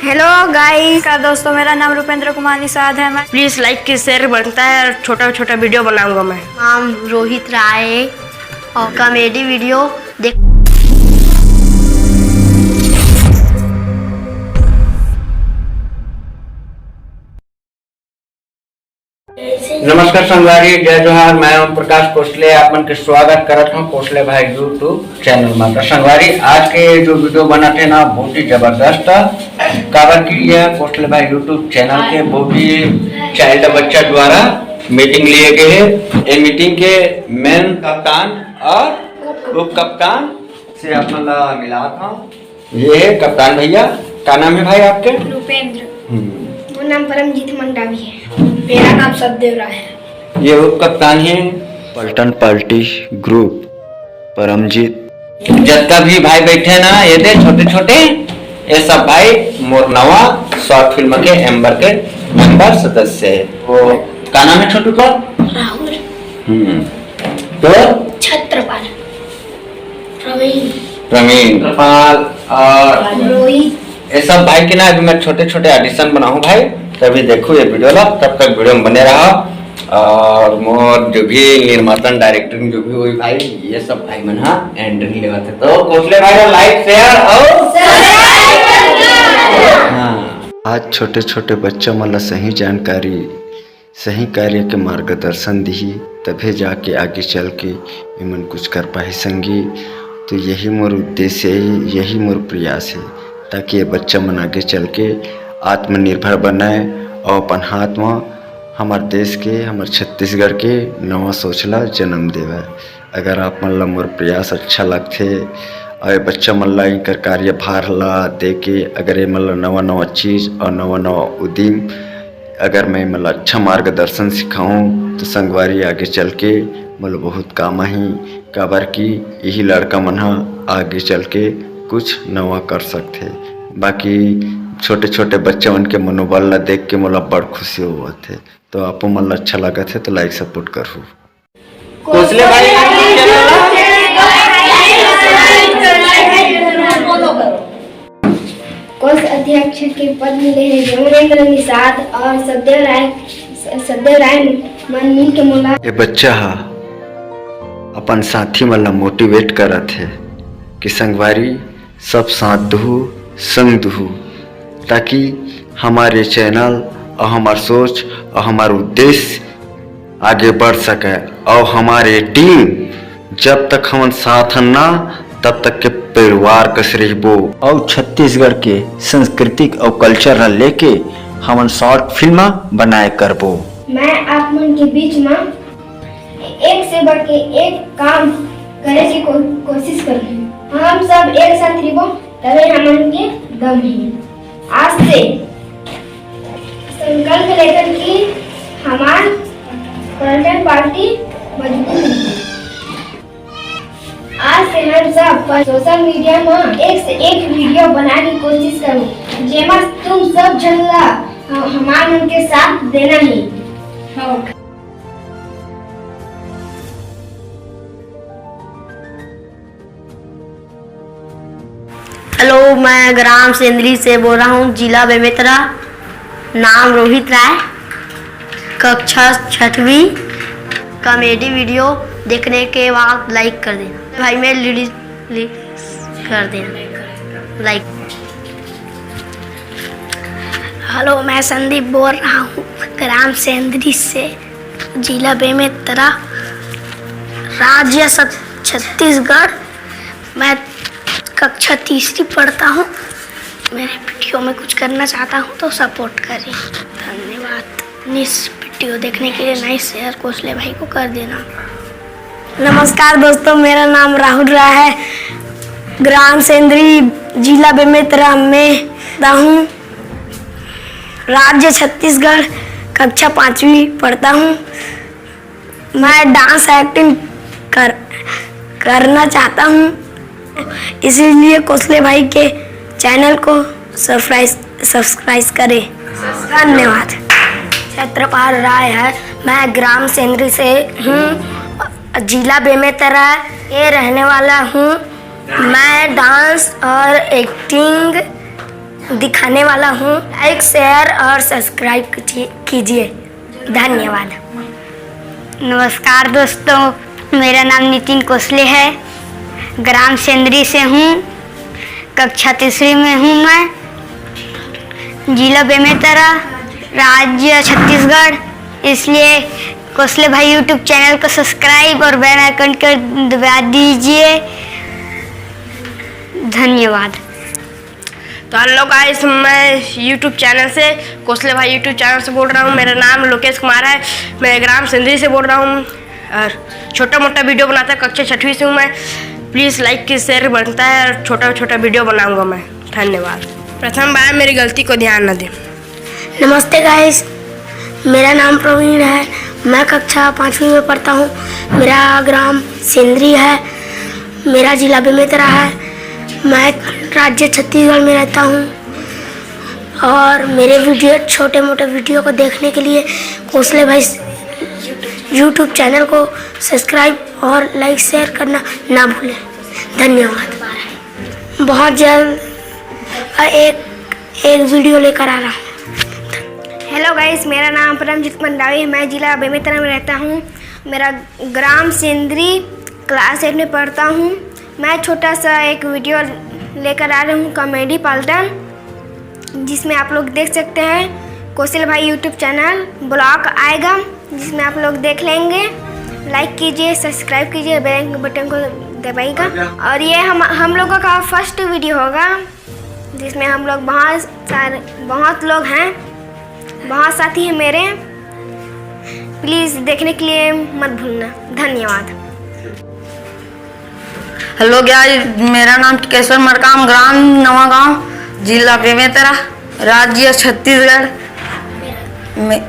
Hello guys का दोस्तों, मेरा नाम रुपेंद्र कुमार निषाद है। मैं प्लीज लाइक की शेयर बनता है और छोटा छोटा वीडियो बनाऊंगा। मैं नाम रोहित राय और कॉमेडी वीडियो देख। नमस्कार संगवारी, जय जोहार। मैं ओम प्रकाश कोसले आपन के स्वागत करत हूँ कोसले भाई यूट्यूब चैनल में। संगवारी, आज के जो वीडियो बनाते ना बहुत ही जबरदस्त काबर की यह कोसले भाई यूट्यूब चैनल के बहुत ही चाइल्ड बच्चा द्वारा मीटिंग लिए गए है। ये मीटिंग के मेन कप्तान और उप कप्तान से अपन मिला था। ये है कप्तान भैया। क्या नाम है भाई आपके? रुपेंद्र। वो नाम परमजीत मंडावी है। मेरा नाम सतदेव राय है। ये उप कप्तान है पलटन पार्टी ग्रुप परमजीत। जितना भी भाई बैठे ना ये थे छोटे छोटे, ये सब भाई मोरनवा शॉर्ट फिल्म के एम्बर के मेंबर सदस्य है। वो क्या नाम है छोटू का? राहुल। तो छत्रपाल, प्रवीण, रपाल और रोहित। ये सब भाई के ना अभी मैं छोटे छोटे ऑडिशन बनाऊं भाई, तभी देखो ये वीडियो ला। तब तक वीडियो में बने रहा। और मोर जो भी निर्माता डायरेक्टर जो भी हुई भाई, ये सब भाई मन एंट्री लेवा थे। तो कोसले भाई लाइक शेयर और आज छोटे छोटे बच्चों मला सही जानकारी, सही कार्य के मार्गदर्शन दी, तभी जाके आगे चल के इमन कुछ कर पाए संगी। तो यही मोर उद्देश्य है, यही मोर प्रयास है, ताकि ये बच्चा मन आगे चल के आत्मनिर्भर बनाए और अपन हाथ में हमारे देश के, हमारे छत्तीसगढ़ के नवा सोचला जन्म देवे। अगर आप मन ला मोर प्रयास अच्छा लगते और ये बच्चा मन ला इनकर कार्य भार ला दे के, अगर ये मतलब नवा नवा चीज़ और नवा नवा उद्यम, अगर मैं मतलब अच्छा मार्गदर्शन सिखाऊं तो संगवारी आगे चल के मतलब बहुत काम ही। काबर की यही लड़का मन आगे चल के कुछ नवा कर सकते। बाकी छोटे छोटे बच्चे उनके मनोबल ला देख के मोला बड़ खुशी हुआ थे। तो आपको मन अच्छा लगा थे तो लाइक सपोर्ट करूँ। कोसले भाई कोष अध्यक्ष के पद मिले हैं जोरेंद्र निषाद और सतदेव राय मन मिल के मोला। ये बच्चा अपन साथी मन ला मोटिवेट करत है कि संगवारी सब साथ दहु संग दहु, ताकि हमारे चैनल और हमार सोच और हमारा उद्देश्य आगे बढ़ सके। और हमारे टीम जब तक हम साथ ना तब तक के परिवार कस रहबो और छत्तीसगढ़ के सांस्कृतिक और कल्चर ला लेके हम शॉर्ट फिल्म बनाए करबो। मैं आप मन के बीच में एक से बढ़ के एक काम करे की कोशिश कर रही हूँ। हम सब एक साथ रहबो तभी हम के दम है। आज से संकल्प लेकर कि हमार पलटन पार्टी मजबूत है। आज से हम सब सोशल मीडिया में एक से एक वीडियो बनाने की कोशिश करूँ, जेमा तुम सब जन ला हमार मन के साथ देना ही। हेलो, मैं ग्राम सेंद्री से बोल रहा हूँ, जिला बेमेतरा। नाम रोहित राय, कक्षा 6वीं। कॉमेडी वीडियो देखने के बाद लाइक कर देना भाई। मैं कर देना लाइक। हेलो, मैं संदीप बोल रहा हूँ, ग्राम सेंद्री से, जिला बेमेतरा, राज्य छत्तीसगढ़। मैं कक्षा 3री पढ़ता हूँ। मेरे वीडियो में कुछ करना चाहता हूँ तो सपोर्ट करें। धन्यवाद। इस वीडियो देखने के लिए नाइस शेयर कोसले भाई को कर देना। नमस्कार दोस्तों, मेरा नाम राहुल राय है, ग्राम सेंद्री, जिला बेमेतरा में हूँ, राज्य छत्तीसगढ़, कक्षा 5वीं पढ़ता हूँ। मैं डांस एक्टिंग करना चाहता हूँ, इसीलिए कोसले भाई के चैनल को सब्सक्राइब करें। धन्यवाद। छत्रपाल राय है, मैं ग्राम सेंद्री से हूँ, जिला बेमेतरा ये रहने वाला हूँ। मैं डांस और एक्टिंग दिखाने वाला हूँ। लाइक शेयर और सब्सक्राइब कीजिए। धन्यवाद। नमस्कार दोस्तों, मेरा नाम नितिन कोसले है, ग्राम सेंद्री से हूँ, कक्षा 3 में हूँ मैं, जिला बेमेतरा, राज्य छत्तीसगढ़। इसलिए कोसले भाई यूट्यूब चैनल को सब्सक्राइब और बेल आइकन को दबा दीजिए। धन्यवाद। तो हेलो गाइस, मैं यूट्यूब चैनल से कोसले भाई यूट्यूब चैनल से बोल रहा हूँ। मेरा नाम लोकेश कुमार है, मैं ग्राम सेंद्री से बोल रहा हूँ और छोटा मोटा वीडियो बनाता है। कक्षा 6वीं से हूँ मैं। प्लीज़ लाइक की शेयर बनता है और छोटा छोटा वीडियो बनाऊँगा मैं। धन्यवाद। प्रथम बार मेरी गलती को ध्यान न दें। नमस्ते गाइस, मेरा नाम प्रवीण है, मैं कक्षा 5वीं में पढ़ता हूँ। मेरा ग्राम सेंद्री है, मेरा जिला बेमेतरा है, मैं राज्य छत्तीसगढ़ में रहता हूँ। और मेरे वीडियो छोटे मोटे वीडियो को देखने के लिए कोसले भाई यूट्यूब चैनल को सब्सक्राइब और लाइक शेयर करना ना भूलें। धन्यवाद। बहुत जल्द एक वीडियो लेकर आ रहा हूँ। हेलो गाइस, मेरा नाम परमजीत मंडावी है, मैं जिला बेमेतरा में रहता हूँ। मेरा ग्राम सेंद्री क्लास 8 में पढ़ता हूँ। मैं छोटा सा एक वीडियो लेकर आ रहा हूँ, कॉमेडी पलटन, जिसमें आप लोग देख सकते हैं। कोसले भाई यूट्यूब चैनल ब्लॉग आएगा, जिसमें आप लोग देख लेंगे। लाइक कीजिए, सब्सक्राइब कीजिए, बेल बटन को दबाइएगा। और ये हम लोगों का फर्स्ट वीडियो होगा, जिसमें हम लोग बहुत लोग हैं, बहुत साथी हैं मेरे। प्लीज़ देखने के लिए मत भूलना। धन्यवाद। हेलो गाइस, मेरा नाम टिकेश्वर मरकाम, ग्राम नवागांव, जिला बेमेतरा, राज्य छत्तीसगढ़। मैं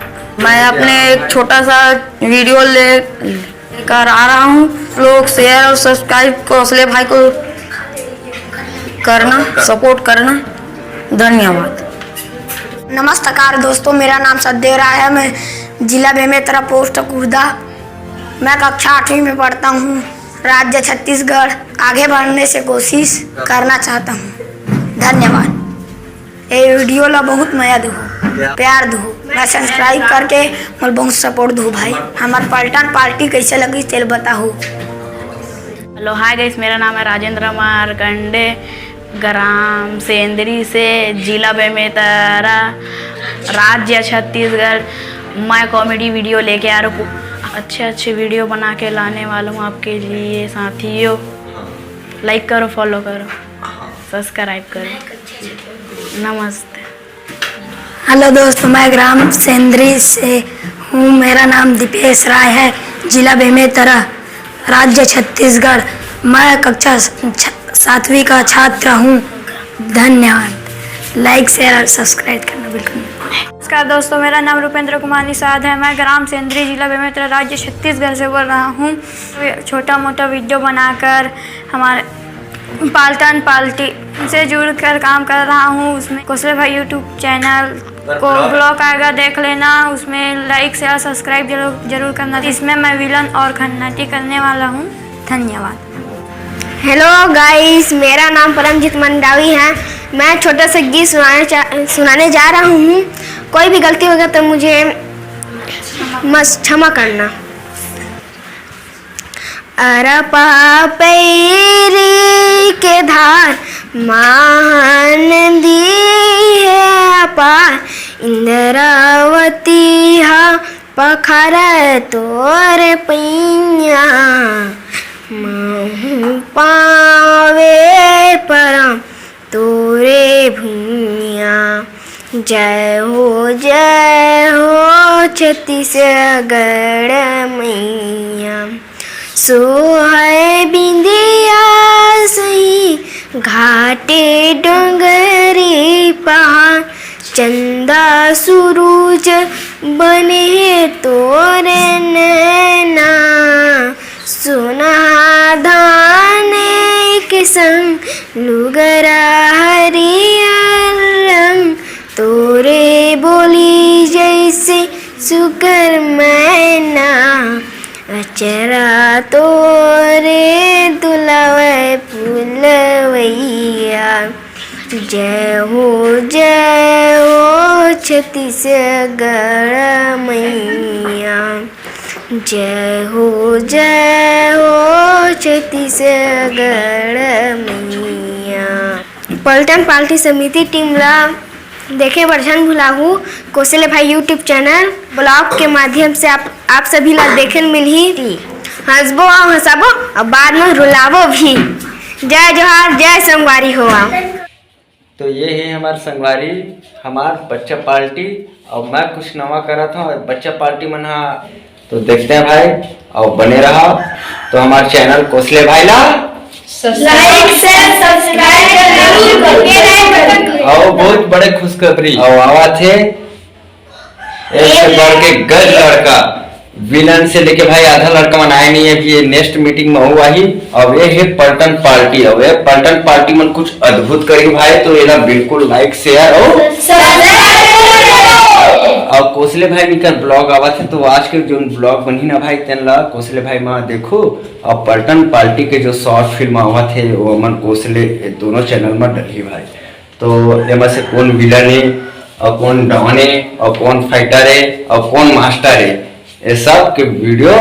अपने एक छोटा सा वीडियो लेकर आ रहा हूँ। लोग शेयर और सब्सक्राइब कोसले भाई को करना, सपोर्ट करना। धन्यवाद। नमस्कार दोस्तों, मेरा नाम सतदेव राय है, मैं जिला बेमेतरा, पोस्ट कुर्दा, मैं कक्षा 8वीं में पढ़ता हूँ, राज्य छत्तीसगढ़। आगे बढ़ने से कोशिश करना चाहता हूँ। धन्यवाद। ये वीडियो ला बहुत मजा दो, प्यार दो, मैं सब्सक्राइब करके मैं बहुत सपोर्ट दो भाई। हमार पलटन पार्टी कैसे लगी तेल बताओ। हेलो हाय गाइस, मेरा नाम है राजेंद्र मारकंडे, ग्राम सेंद्री से, जिला बेमेतरा, राज्य छत्तीसगढ़। मैं कॉमेडी वीडियो लेके आ रहा हूँ, अच्छे वीडियो बना के लाने वाला हूँ आपके लिए साथियों। लाइक करो, फॉलो करो, सब्सक्राइब करो। नमस्ते। हेलो दोस्तों, मैं ग्राम सेंद्री से हूँ, मेरा नाम दीपेश राय है, जिला बेमेतरा, राज्य छत्तीसगढ़। मैं कक्षा 7वीं का छात्र हूँ। धन्यवाद। लाइक शेयर और सब्सक्राइब करना बिल्कुल। नमस्कार दोस्तों, मेरा नाम रुपेंद्र कुमार निषाद है, मैं ग्राम सेंद्री, जिला बेमेतरा, राज्य छत्तीसगढ़ से बोल रहा हूँ। छोटा मोटा वीडियो बनाकर हमारे पालटन पार्टी से जुड़कर काम कर रहा हूँ। उसमें कोसले भाई यूट्यूब चैनल को ब्लॉग आएगा, देख लेना। उसमें लाइक शेयर सब्सक्राइब जरूर करना। इसमें मैं विलन और खन्नाटी करने वाला हूँ। धन्यवाद। हेलो गाइस, मेरा नाम परमजीत मंडावी है, मैं छोटा सा गीत सुनाने जा रहा हूँ। कोई भी गलती होगा तो मुझे क्षमा करना। अरपा पैरी के धार महानदी है अपार, इंद्रावती हा पखर तोर पैया, महू पावे परम तोरे भूमिया। जय हो छत्तीसगढ़ मैया, सोहै बिंदिया सही घाटे डोंगरी पहाड़, चंदा सूरज बने तोरे नैना, सोना धान के संग लुगरा हरियर रंग, तोरे बोली जैसे सुकर मैना, अचरा तोरे दुलावे फुलवैया। जय हो छत्तीसगढ़ मैया, जय हो छत्तीसगढ़ मैया। पलटन पार्टी समिति टीम ला देखे बर झन भुलाहू कौशल्य भाई यूट्यूब चैनल ब्लॉग के माध्यम से आप सभी ला देखे मिलही, हंसबो और हंसाबो और बाद में रुलाबो भी। जय जोहार, जय संगवारी हो। तो ये है हमारे संगवारी, हमार बच्चा पार्टी और मैं कुछ नवा करा था बच्चा पार्टी मना। तो देखते हैं भाई और बने रहा। तो हमारे चैनल कौशल्य भाई ला लाइक शेयर सब्सक्राइब और बहुत बड़े खुशखबरी और आवा थे एक से बढ़ के गज लड़का, विलन से लेके भाई आधा लड़का मनाया नहीं है। ये नेक्स्ट मीटिंग में हुआ ही। अब ये है पलटन पार्टी, अब ये पलटन पार्टी में कुछ अद्भुत करी भाई। तो ये बिल्कुल लाइक शेयर और कौशल्य भाई भी कर ब्लॉग आवा थे। तो आज के जो ब्लॉग बनी ना भाई तेन ला कौशल्य भाई माँ देखो। और पलटन पार्टी के जो शॉर्ट फिल्म आवा थे वो मन कौशल्य दोनों चैनल में डली भाई। तो एम से कौन विलन है और कौन डॉन है और कौन फाइटर है और कौन मास्टर है, ये सब के वीडियो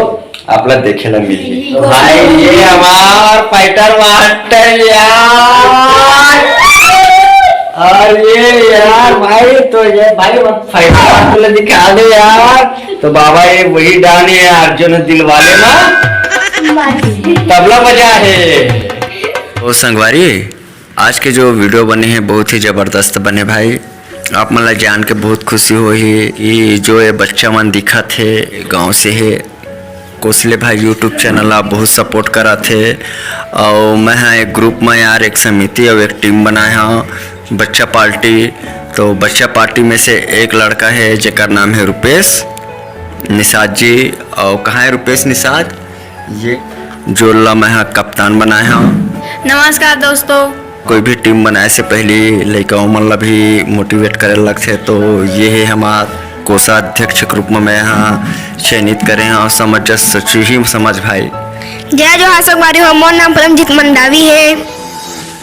आप लोग देखे ला मिली। तो भाई ये हमार फाइटर मास्टर यार, और ये यार भाई तो ये भाई फाइटर मास्टर दिखा दे यार। तो बाबा ये वही डान है अर्जुन दिलवाले ना तबला बजा है। तो संगवारी आज के जो वीडियो बने हैं बहुत ही ज़बरदस्त बने भाई। आप मन ला जान के बहुत खुशी होही कि जो ये बच्चा मन दिखा थे गांव से है। कौशल्य भाई यूट्यूब चैनल आप बहुत सपोर्ट करा थे। और मैं हाँ एक ग्रुप में यार एक समिति और एक टीम बनाया हाँ बच्चा पार्टी। तो बच्चा पार्टी में से एक लड़का है जेकर नाम है रुपेश निषाद जी। और कहाँ है रुपेश निषाद, ये जो ला मैं हाँ कप्तान बनाया हाँ। नमस्कार दोस्तों। कोई भी टीम बनाए से पहले लड़काओं मन ला भी मोटिवेट करे लगते। तो ये है हमार कोषाध्यक्ष के रूप में मैं यहाँ चयनित करे हैं और समझ सची ही समझ भाई। जय जोहार संगवारी हो, मोर नाम परमजीत मंडावी है।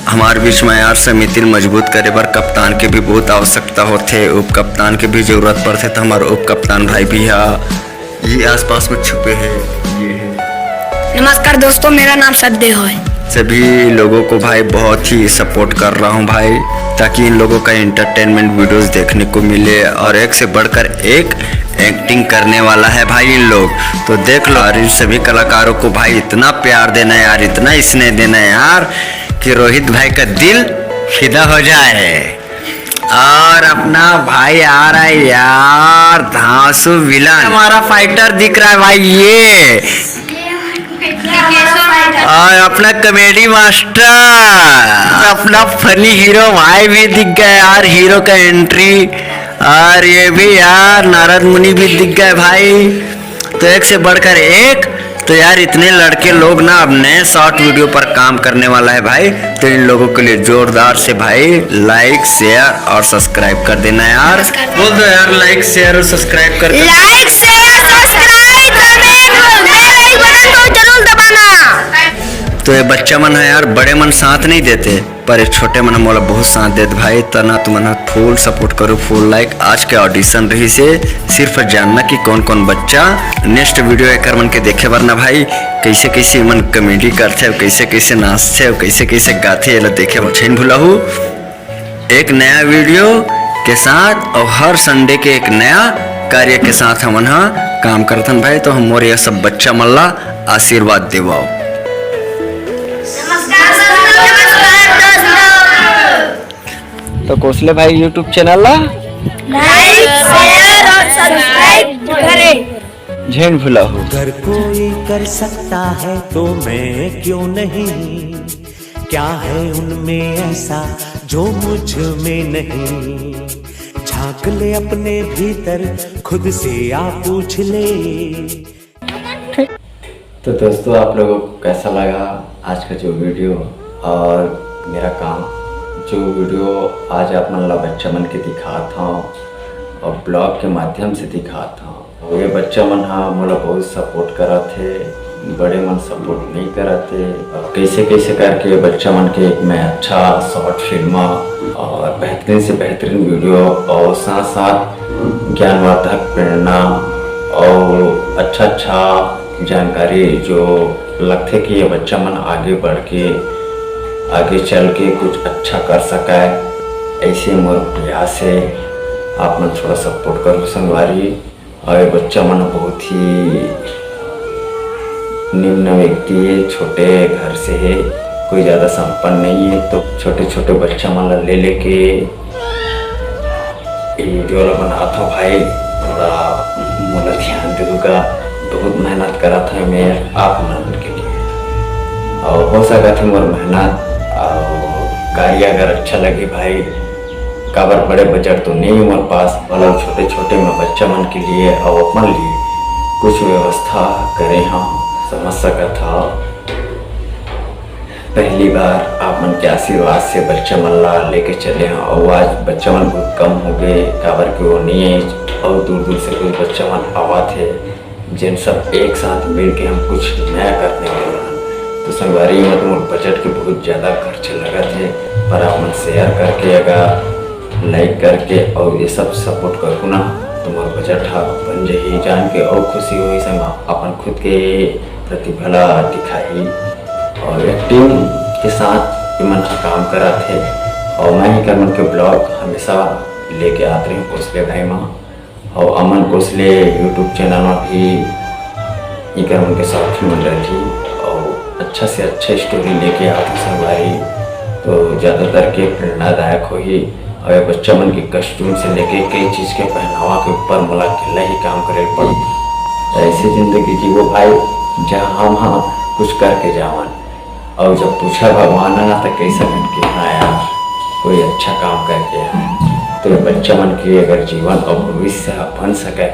हमारे बीच में यार समिति मजबूत करे बर कप्तान के भी बहुत आवश्यकता होते, उप कप्तान के भी जरूरत पड़ते। तो हमारे उप कप्तान भाई भी ये आसपास में छुपे हैं। ये है। नमस्कार दोस्तों, मेरा नाम सद्देह है। सभी लोगों को भाई बहुत ही सपोर्ट कर रहा हूँ भाई, ताकि इन लोगों का एंटरटेनमेंट वीडियोस देखने को मिले। और एक से बढ़कर एक एक्टिंग करने वाला है भाई इन लोग। तो देख लो और इन सभी कलाकारों को भाई इतना प्यार देना है यार, इतना स्नेह देना है यार कि रोहित भाई का दिल फिदा हो जाए। और अपना भाई आ रहा है यार धांसू विलन, हमारा फाइटर दिख रहा है भाई ये। और अपना कॉमेडी मास्टर, अपना फनी हीरो भाई भी दिख गया यार, हीरो का एंट्री। और ये भी यार नारद मुनि भी दिख गए भाई। तो एक से बढ़कर एक। तो यार इतने लड़के लोग ना अब नए शॉर्ट वीडियो पर काम करने वाला है भाई। तो इन लोगों के लिए जोरदार से भाई लाइक शेयर और सब्सक्राइब कर देना यार। बोल दो यार लाइक शेयर और सब्सक्राइब कर देना। लाइक शेयर सब्सक्राइब जरूर दबाना। तो ये बच्चा मन है यार, बड़े मन साथ नहीं देते पर ये छोटे मन मोला बहुत साथ देते भाई। तना तुम फुल सपोर्ट करो, फुल लाइक। आज के ऑडिशन रही से सिर्फ जानना कि कौन कौन बच्चा नेक्स्ट वीडियो एक मन के देखे वरना भाई कैसे कैसे मन कॉमेडी करते, कैसे कैसे नाचते, कैसे कैसे गाते, ये देखे छेन भूलाहू। एक नया वीडियो के साथ और हर संडे के एक नया कार्य के साथ हम काम करथन भाई। तो हम मोर यह सब बच्चा मल्ला आशीर्वाद देवाओ। तो कौशल्य भाई यूट्यूब चैनल ला लाइक शेयर और सब्सक्राइब करें। झेन भूला हो। अगर कोई कर सकता है तो मैं क्यों नहीं, क्या है उनमें ऐसा जो मुझ में नहीं। झांक ले अपने भीतर, खुद से आप पूछ ले। तो दोस्तों आप लोगों को कैसा लगा आज का जो वीडियो और मेरा काम जो वीडियो आज आप मन ला बच्चा मन के दिखा था और ब्लॉग के माध्यम से दिखा था। ये बच्चा मन हाँ मोला बहुत सपोर्ट करा थे, बड़े मन सपोर्ट नहीं कराते। और कैसे कैसे करके बच्चा मन के मैं अच्छा शॉर्ट फिल्म और बेहतरीन से बेहतरीन वीडियो और साथ साथ ज्ञानवर्धक प्रेरणा और अच्छा जानकारी जो लगते कि ये बच्चा मन आगे बढ़ के आगे चल के कुछ अच्छा कर सका है, ऐसे मोर प्रयास है। आप मन थोड़ा सपोर्ट करो संगवारी। और ये बच्चा मन बहुत ही निम्न व्यक्ति है, छोटे घर से है, कोई ज़्यादा संपन्न नहीं है, तो छोटे छोटे बच्चा मन ले लेके वीडियो बनाता हूँ भाई। थोड़ा मोला ध्यान दूंगा, बहुत मेहनत करा था मैं आप मन के लिए और हो सका थी मोर मेहनत और कार्य अगर अच्छा लगे भाई। काबर बड़े बजट तो नहीं मोर पास, मतलब छोटे छोटे में बच्चा मन के लिए और अपन लिए कुछ व्यवस्था करे। हाँ समझ सका था। पहली बार आप मन के आशीर्वाद से बच्चा मन ला लेके चले हैं और आज बच्चा मन बहुत कम हो गए, काबर के वो नहीं है और दूर दूर से कुछ बच्चा मन आवा थे जिन सब एक साथ मिल के हम कुछ नया करने वाले हैं। तो संगवारी में तो बजट के बहुत ज़्यादा खर्च लगा थे, पर आप मन शेयर करके अगर लाइक करके और ये सब सपोर्ट करो ना तो मोर बजट बन जाही। जान के और खुशी हुई संग अपन खुद के प्रतिभा दिखाई और एक टीम के साथ मन काम करा थे। और मैं ही कर मन के ब्लॉग हमेशा लेके आते हैं कोसले भाई माँ और अमन कोसले यूट्यूब चैनल में भी इकर मन के साथ मिल रही थी और अच्छा से अच्छा स्टोरी लेके आते संगवारी। तो ज़्यादातर के प्रेरणादायक हो ही और बच्चा मन के कस्ट्यूम से लेके कई चीज़ के पहनावा के ऊपर मोला अकेला ही काम करे पड़ी। ऐसी जिंदगी जीवो भाई जहाँ हम हाँ कुछ करके जावन और जब पूछा भगवान ना तो कैसा बन के हाँ यार कोई अच्छा काम करके आए। तो बच्चा मन के अगर जीवन और भविष्य बन सके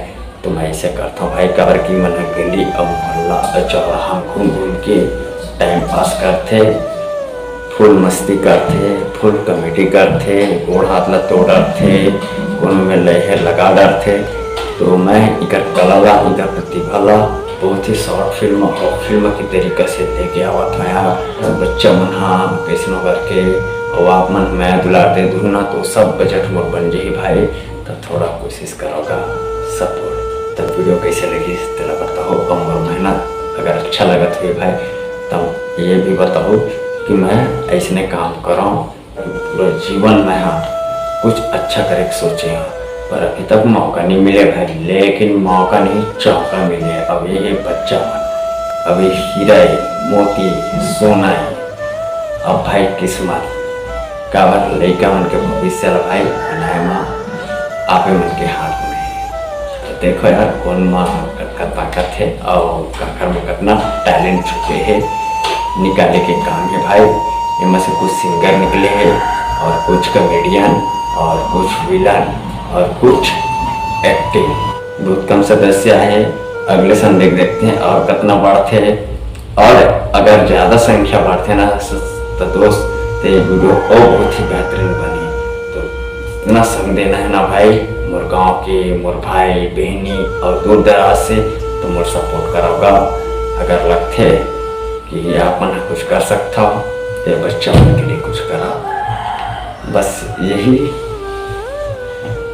तो मैं ऐसे करता हूँ भाई। काबर की मन गली और मोहल्ला चौराहा घूम घूम के टाइम पास करते, फुल मस्ती करते, फुल कॉमेडी करते, गोड़ हाथ ला तोड़ डरते, कोनो में लहर लगा डरते। तो मैं इधर कला ला इधर प्रतिभा ला बहुत ही शॉर्ट फिल्म और फिल्म की तरीका से लेके आवा था यार। बच्चा मन हाँ कैसे करके और आप मन मैं दुलाते दूना तो सब बजट मोर बन जाही भाई। तब थोड़ा कोशिश करोगा सपोर्ट। तब वीडियो कैसे लगी तेरा बताओ और मोर मेहनत अगर अच्छा लगा तो भाई तब ये भी बताओ कि मैं ऐसने काम करूँ पूरा जीवन में हाँ कुछ अच्छा करे सोचे हाँ। पर अभी तक मौका नहीं मिले भाई, लेकिन मौका नहीं चौका मिले। अब ये बच्चा अभी हीरा है, मोती सोना है। अब भाई किस्मत का बार लड़का मन के भविष्य भाई बनाए माँ आपे मन के हाथ में है। तो देखो यार कौन माँ का ताकत है और काकर में कितना टैलेंट छुपे है निकाले के काम है भाई। इनमें से कुछ सिंगर निकले हैं और कुछ कॉमेडियन और कुछ विलन और कुछ एक्टिंग। बहुत कम सदस्य है, अगले संदेह देखते हैं और कितना बढ़ते हैं। और अगर ज़्यादा संख्या बढ़ते ना तो दोस्त तो ये वीडियो और बहुत ही बेहतरीन बनी। तो इतना संग देना है ना भाई मोर गाँव के मोर भाई बहनी और दूर दराज से तो मोर सपोर्ट करोगा। अगर लगते कि आप मन कुछ कर सकता हो तो बच्चा मन के लिए कुछ करा। बस यही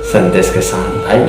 संदेश के साथ भाई